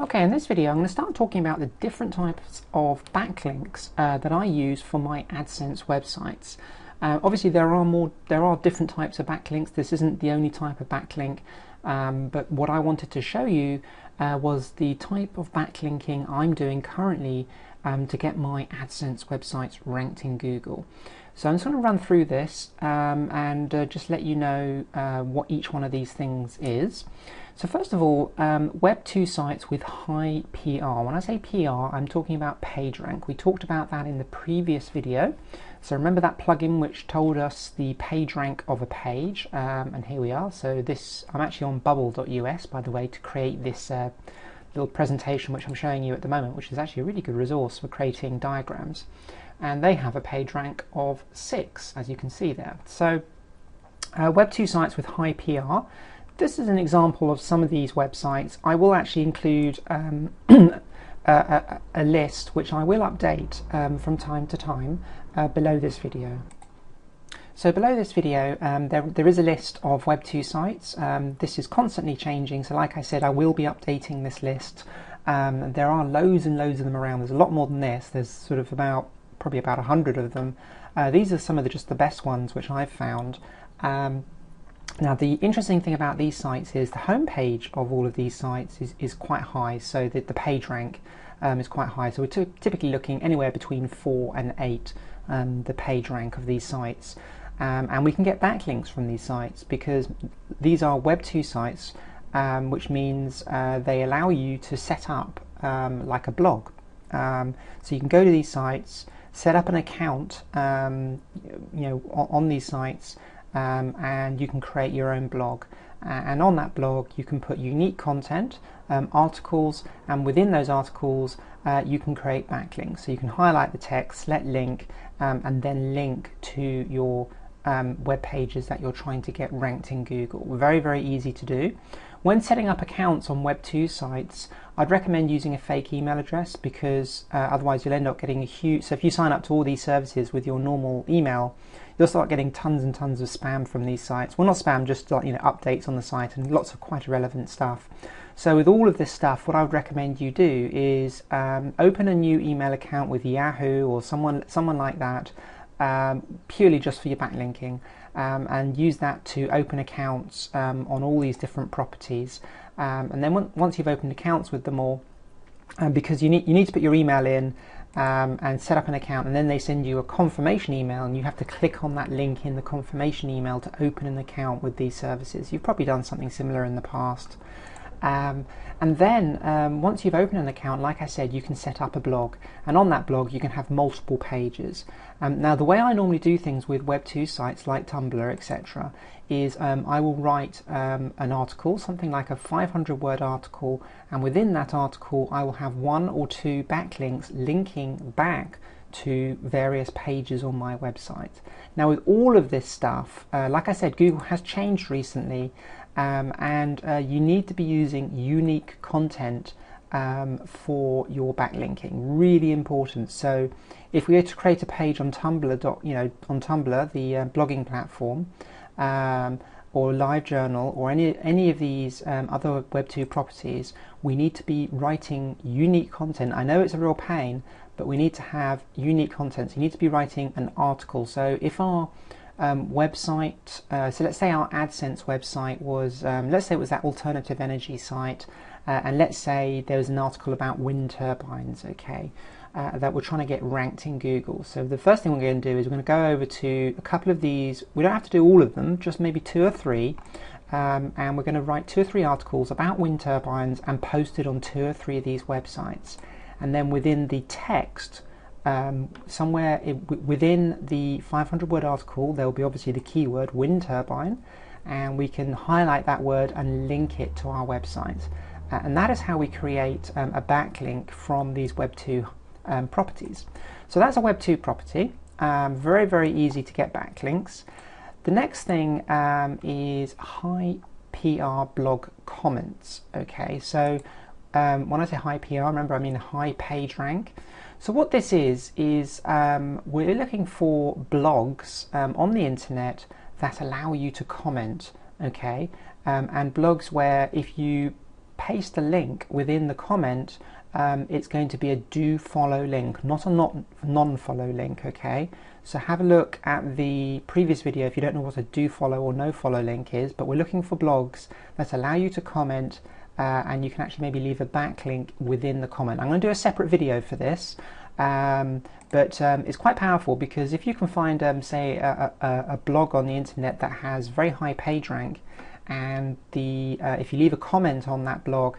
Okay, in this video I'm going to start talking about the different types of backlinks that I use for my AdSense websites. Obviously there are different types of backlinks. This isn't the only type of backlink, but what I wanted to show you was the type of backlinking I'm doing currently to get my AdSense websites ranked in Google. So I'm just going to run through this and just let you know what each one of these things is. So first of all, Web 2 sites with high PR. When I say PR, I'm talking about PageRank. We talked about that in the previous video. So remember that plugin which told us the PageRank of a page, and here we are. So this, I'm actually on bubble.us, by the way, to create this little presentation which I'm showing you at the moment, which is actually a really good resource for creating diagrams. And they have a PageRank of 6, as you can see there. So Web 2 sites with high PR. This is an example of some of these websites. I will actually include a list which I will update from time to time below this video. So below this video there is a list of Web 2 sites. This is constantly changing, so like I said, I will be updating this list. There are loads and loads of them around. There's a lot more than this. There's sort of probably about 100 of them. These are some of just the best ones which I've found. Now the interesting thing about these sites is the homepage of all of these sites is quite high, so the page rank is quite high. So we're typically looking anywhere between 4 and 8, the page rank of these sites. And we can get backlinks from these sites because these are Web 2 sites, which means they allow you to set up like a blog. So you can go to these sites, set up an account on these sites, and you can create your own blog, and on that blog you can put unique content, articles, and within those articles you can create backlinks. So you can highlight the text, select link, and then link to your web pages that you're trying to get ranked in Google. Very, very easy to do. When setting up accounts on Web 2 sites, I'd recommend using a fake email address because otherwise you'll end up getting a huge... So if you sign up to all these services with your normal email, you'll start getting tons and tons of spam from these sites. Well, not spam, just like, updates on the site and lots of quite irrelevant stuff. So with all of this stuff, what I would recommend you do is open a new email account with Yahoo or someone like that, purely just for your backlinking, and use that to open accounts on all these different properties. And then once you've opened accounts with them all, because you need to put your email in and set up an account, and then they send you a confirmation email, and you have to click on that link in the confirmation email to open an account with these services. You've probably done something similar in the past. And then once you've opened an account, like I said, you can set up a blog, and on that blog you can have multiple pages. Now the way I normally do things with Web 2 sites like Tumblr, etc., is I will write an article, something like a 500-word article, and within that article I will have 1 or 2 backlinks linking back to various pages on my website. Now with all of this stuff, like I said, Google has changed recently, and you need to be using unique content for your backlinking. Really important. So if we were to create a page on Tumblr, on Tumblr, the blogging platform, or LiveJournal, or any of these other Web 2 properties, we need to be writing unique content. I know it's a real pain, but we need to have unique content. So you need to be writing an article. So if our website, so let's say our AdSense website was, let's say it was that alternative energy site, and let's say there was an article about wind turbines, okay, that we're trying to get ranked in Google. So the first thing we're going to do is we're going to go over to a couple of these. We don't have to do all of them, just maybe 2 or 3, and we're going to write 2 or 3 articles about wind turbines and post it on 2 or 3 of these websites. And then within the text, somewhere within the 500-word article, there will be obviously the keyword wind turbine, and we can highlight that word and link it to our website. And that is how we create a backlink from these Web 2 properties. So that's a Web 2 property. Very, very easy to get backlinks. The next thing is high PR blog comments. Okay, so when I say high PR, remember I mean high page rank. So what this is we're looking for blogs on the internet that allow you to comment, okay, and blogs where if you paste a link within the comment, it's going to be a do follow link, not a non-follow link, okay? So have a look at the previous video if you don't know what a do follow or no follow link is, but we're looking for blogs that allow you to comment and you can actually maybe leave a backlink within the comment. I'm going to do a separate video for this, but it's quite powerful, because if you can find say a blog on the internet that has very high page rank, and if you leave a comment on that blog,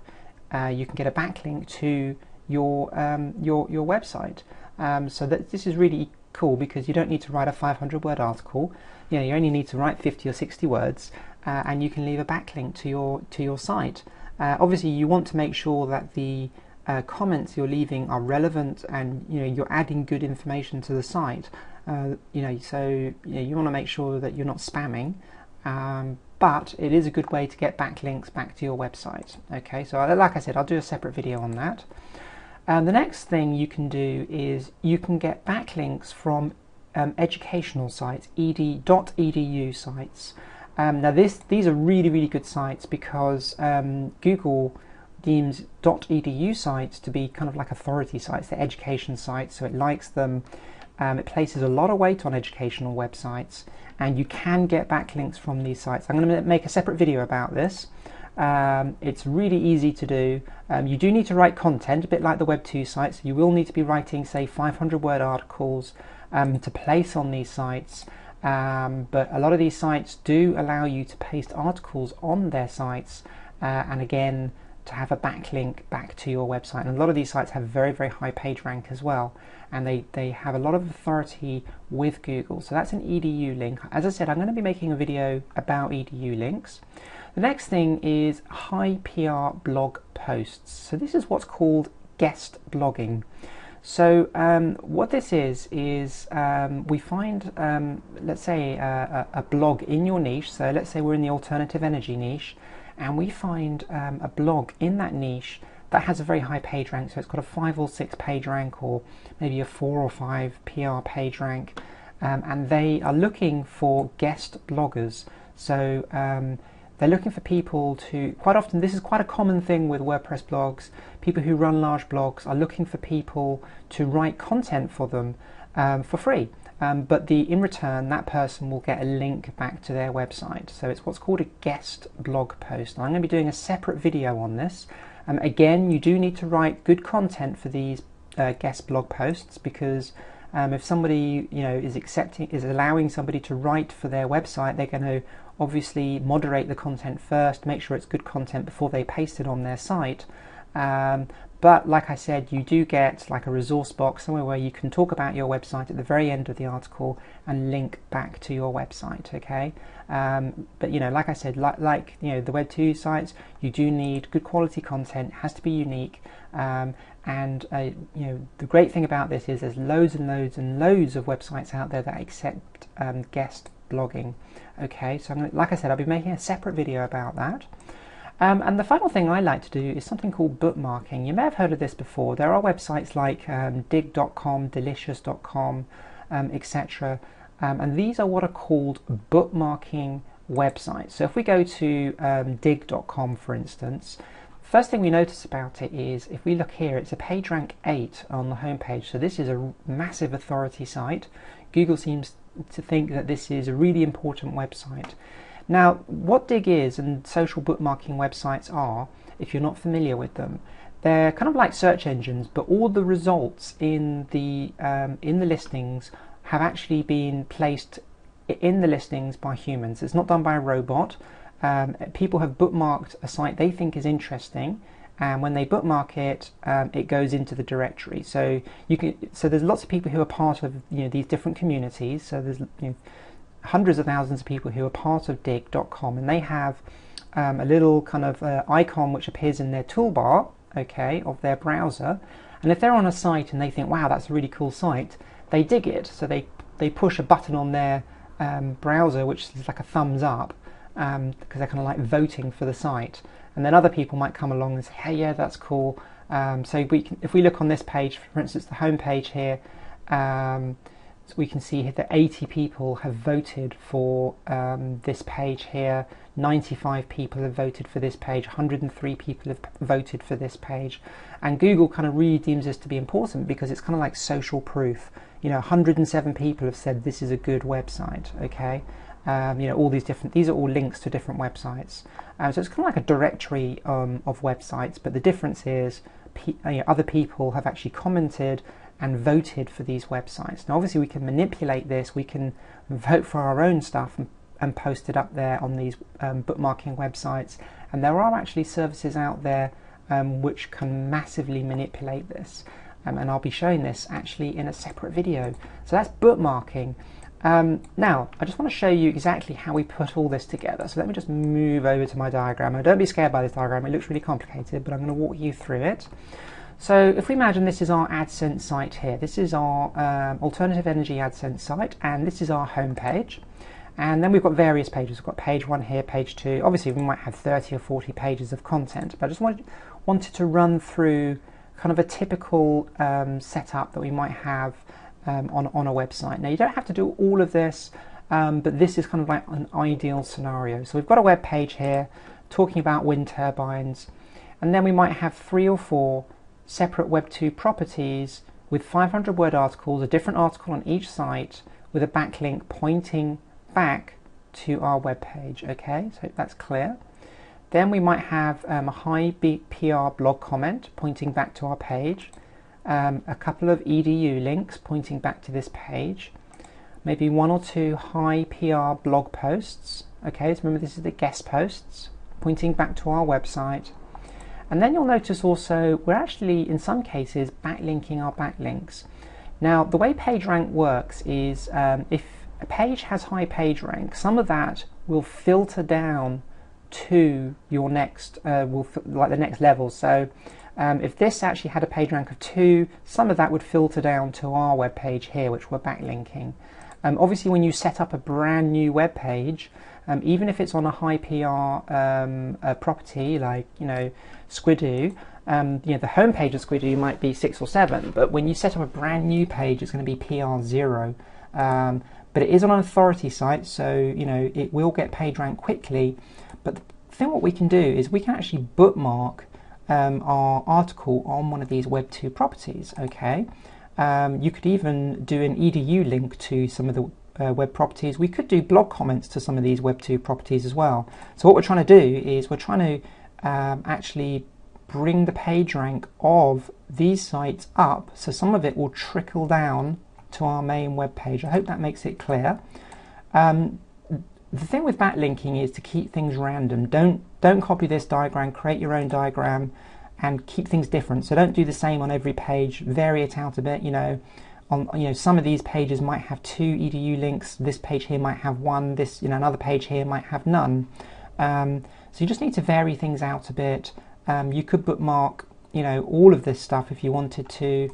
you can get a backlink to your website. So this is really cool, because you don't need to write a 500-word article. You only need to write 50 or 60 words, and you can leave a backlink to your site. Obviously, you want to make sure that the comments you're leaving are relevant, and you're adding good information to the site. So you want to make sure that you're not spamming. But it is a good way to get backlinks back to your website. Okay, so like I said, I'll do a separate video on that. The next thing you can do is you can get backlinks from educational sites, ed.edu sites. Now these are really good sites, because Google deems .edu sites to be kind of like authority sites. They're education sites, so it likes them. It places a lot of weight on educational websites, and you can get backlinks from these sites. I'm going to make a separate video about this. It's really easy to do. You do need to write content, a bit like the Web 2 sites. You will need to be writing, say, 500-word articles to place on these sites. But a lot of these sites do allow you to paste articles on their sites, and again, to have a backlink back to your website. And a lot of these sites have very high page rank as well, and they have a lot of authority with Google. So that's an edu link. As I said, I'm going to be making a video about edu links. The next thing is high PR blog posts. So this is what's called guest blogging. So what this is we find, let's say, a blog in your niche. So let's say we're in the alternative energy niche, and we find a blog in that niche that has a very high page rank. So it's got a 5 or 6 page rank, or maybe a 4 or 5 PR page rank, and they are looking for guest bloggers. So they're looking for people to, quite often this is quite a common thing with WordPress blogs, people who run large blogs are looking for people to write content for them for free. But in return, that person will get a link back to their website. So it's what's called a guest blog post. And I'm going to be doing a separate video on this. Again, you do need to write good content for these guest blog posts, because if somebody is allowing somebody to write for their website, they're going to obviously moderate the content first, make sure it's good content before they paste it on their site. But like I said, you do get like a resource box somewhere where you can talk about your website at the very end of the article and link back to your website, okay? But like I said, like the Web 2 sites, you do need good quality content. It has to be unique. And the great thing about this is there's loads and loads of websites out there that accept guest blogging. Okay, so like I said, I'll be making a separate video about that. And the final thing I like to do is something called bookmarking. You may have heard of this before. There are websites like dig.com, delicious.com, etc. And these are what are called bookmarking websites. So if we go to dig.com, for instance, first thing we notice about it is, if we look here, it's a page rank 8 on the homepage. So this is a massive authority site. Google seems to think that this is a really important website. Now, what Dig is and social bookmarking websites are, if you're not familiar with them, they're kind of like search engines, but all the results in the listings have actually been placed in the listings by humans. It's not done by a robot. People have bookmarked a site they think is interesting, and when they bookmark it, it goes into the directory. So there's lots of people who are part of these different communities. So there's hundreds of thousands of people who are part of dig.com, and they have a little kind of icon which appears in their toolbar, okay, of their browser. And if they're on a site and they think, wow, that's a really cool site, they dig it. So they push a button on their browser which is like a thumbs up, because they're kind of like voting for the site. And then other people might come along and say, hey, yeah, that's cool. So if we look on this page, for instance, the home page here, so we can see that 80 people have voted for this page here. 95 people have voted for this page, 103 people have voted for this page, and Google kind of really deems this to be important because it's kind of like social proof. 107 people have said this is a good website. Okay, all these are all links to different websites, so it's kind of like a directory of websites, but the difference is other people have actually commented and voted for these websites. Now obviously we can manipulate this, we can vote for our own stuff and post it up there on these bookmarking websites, and there are actually services out there which can massively manipulate this, and I'll be showing this actually in a separate video. So that's bookmarking. Now I just want to show you exactly how we put all this together, so let me just move over to my diagram. Now, don't be scared by this diagram, it looks really complicated, but I'm going to walk you through it. So if we imagine this is our AdSense site here, this is our alternative energy AdSense site, and this is our home page. And then we've got various pages. We've got page 1 here, page 2. Obviously we might have 30 or 40 pages of content, but I just wanted to run through kind of a typical setup that we might have on a website. Now you don't have to do all of this, but this is kind of like an ideal scenario. So we've got a web page here talking about wind turbines, and then we might have 3 or 4 separate Web 2 properties with 500 word articles, a different article on each site with a backlink pointing back to our web page. Okay, so that's clear. Then we might have a high PR blog comment pointing back to our page, a couple of EDU links pointing back to this page, maybe 1 or 2 high PR blog posts. Okay, so remember this is the guest posts pointing back to our website. And then you'll notice also we're actually in some cases backlinking our backlinks. Now the way PageRank works is if a page has high page rank, some of that will filter down to your next, like the next level. So if this actually had a page rank of 2, some of that would filter down to our web page here, which we're backlinking. Obviously when you set up a brand new web page, even if it's on a high PR property like Squidoo, the home page of Squidoo might be 6 or 7, but when you set up a brand new page it's going to be PR 0. But it is on an authority site, so it will get page rank quickly. But the thing what we can do is we can actually bookmark our article on one of these Web 2 properties. Okay, you could even do an EDU link to some of the web properties. We could do blog comments to some of these Web 2 properties as well. So what we're trying to do is we're trying to actually bring the page rank of these sites up, so some of it will trickle down to our main web page. I hope that makes it clear. The thing with backlinking is to keep things random. Don't copy this diagram, create your own diagram and keep things different. So don't do the same on every page, vary it out a bit. Some of these pages might have 2 EDU links, this page here might have 1, this another page here might have none. So you just need to vary things out a bit. You could bookmark all of this stuff if you wanted to.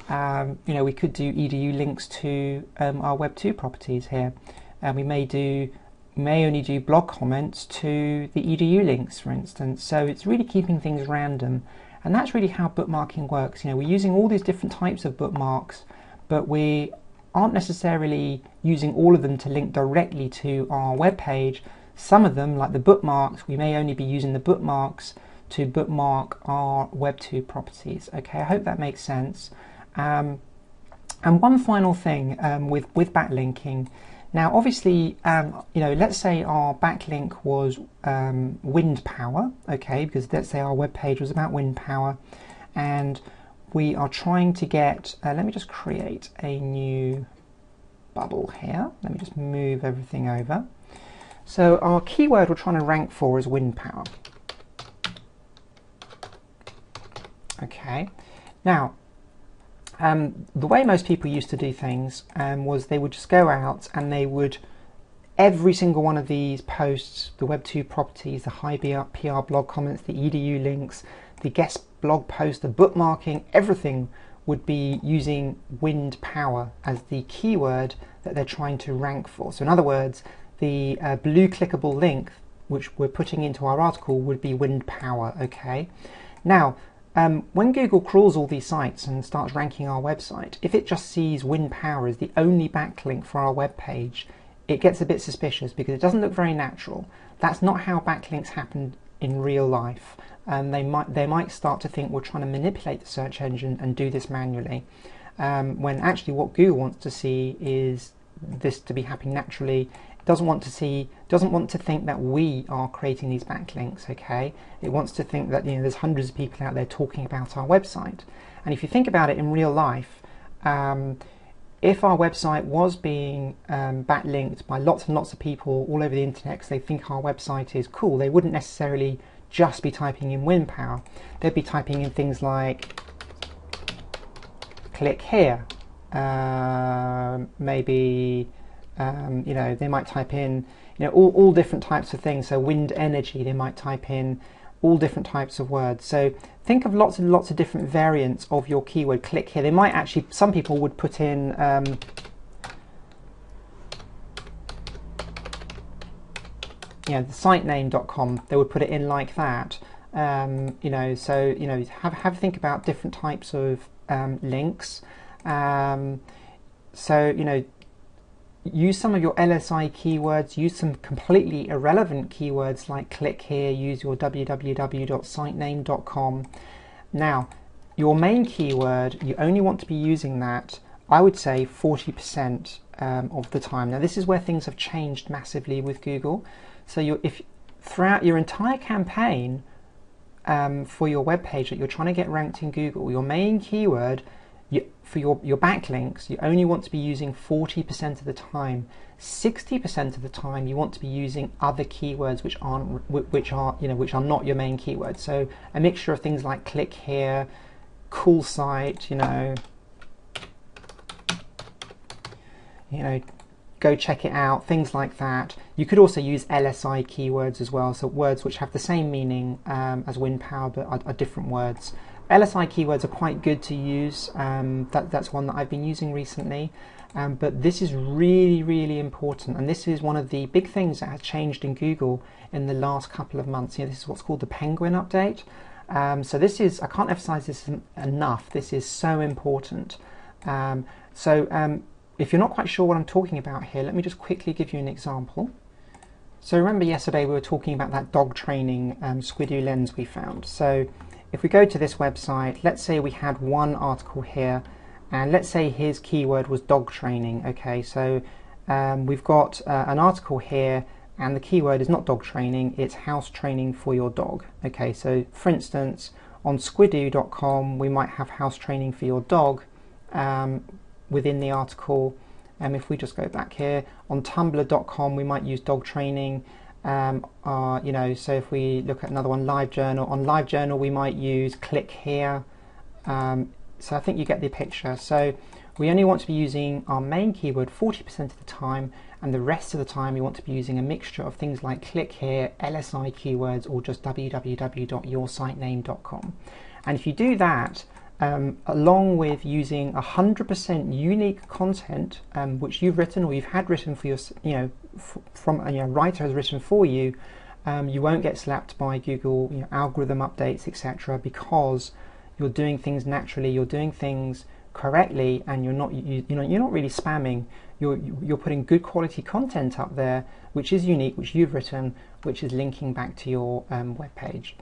We could do EDU links to our Web 2 properties here, and we may only do blog comments to the EDU links, for instance. So it's really keeping things random, and that's really how bookmarking works. We're using all these different types of bookmarks, but we aren't necessarily using all of them to link directly to our web page. Some of them, like the bookmarks, we may only be using the bookmarks to bookmark our Web 2 properties. Okay, I hope that makes sense. And one final thing with backlinking. Now, obviously, let's say our backlink was wind power, okay, because let's say our web page was about wind power, and we are trying to get, let me just create a new bubble here. Let me just move everything over. So our keyword we're trying to rank for is wind power. Okay, now, the way most people used to do things was they would just go out and they would, every single one of these posts, the Web 2 properties, the high PR blog comments, the EDU links, the guest blog post, the bookmarking, everything would be using wind power as the keyword that they're trying to rank for. So in other words, the blue clickable link which we're putting into our article would be wind power. Okay, now when Google crawls all these sites and starts ranking our website, if it just sees wind power as the only backlink for our web page, it gets a bit suspicious because it doesn't look very natural. That's not how backlinks happen in real life. They might start to think we're trying to manipulate the search engine and do this manually, when actually what Google wants to see is this to be happening naturally. It doesn't want to think that we are creating these backlinks. Okay, it wants to think that, you know, there's hundreds of people out there talking about our website. And if you think about it in real life, if our website was being backlinked by lots and lots of people all over the internet because they think our website is cool, they wouldn't necessarily just be typing in wind power. They'd be typing in things like click here, maybe you know, they might type in, you know, all different types of things. So wind energy, they might type in all different types of words. So think of lots and lots of different variants of your keyword click here. They might actually, some people would put in you know, the sitename.com, they would put it in like that. You know, so, you know, have a think about different types of links. So, you know, use some of your LSI keywords, use some completely irrelevant keywords like click here, use your www.sitename.com. Now, your main keyword, you only want to be using that, I would say, 40% of the time. Now, this is where things have changed massively with Google. So if throughout your entire campaign for your web page that you're trying to get ranked in Google, your main keyword, for your backlinks, you only want to be using 40% of the time. 60% of the time, you want to be using other keywords which are not your main keyword. So a mixture of things like click here, cool site, you know, go check it out, things like that. You could also use LSI keywords as well, so words which have the same meaning as wind power but are different words. LSI keywords are quite good to use. That's one that I've been using recently. But this is really, really important, and this is one of the big things that has changed in Google in the last couple of months. You know, this is what's called the Penguin update. So this is, I can't emphasize this enough, this is so important. If you're not quite sure what I'm talking about here, let me just quickly give you an example. So remember yesterday we were talking about that dog training Squidoo lens we found. So if we go to this website, let's say we had one article here, and let's say his keyword was dog training. Okay, so we've got an article here, and the keyword is not dog training, it's house training for your dog. Okay, so for instance, on squidoo.com we might have house training for your dog within the article. If we just go back here, on tumblr.com we might use dog training. You know, so if we look at another one, LiveJournal, on LiveJournal we might use click here. So I think you get the picture. So we only want to be using our main keyword 40% of the time, and the rest of the time we want to be using a mixture of things like click here, LSI keywords, or just www.yoursitename.com. And if you do that, along with using 100% unique content which you've written or you've had written for your, you know, from a writer has written for you, you won't get slapped by Google, you know, algorithm updates, etc., because you're doing things naturally, you're doing things correctly, and you're not really spamming. You're putting good quality content up there, which is unique, which you've written, which is linking back to your web page.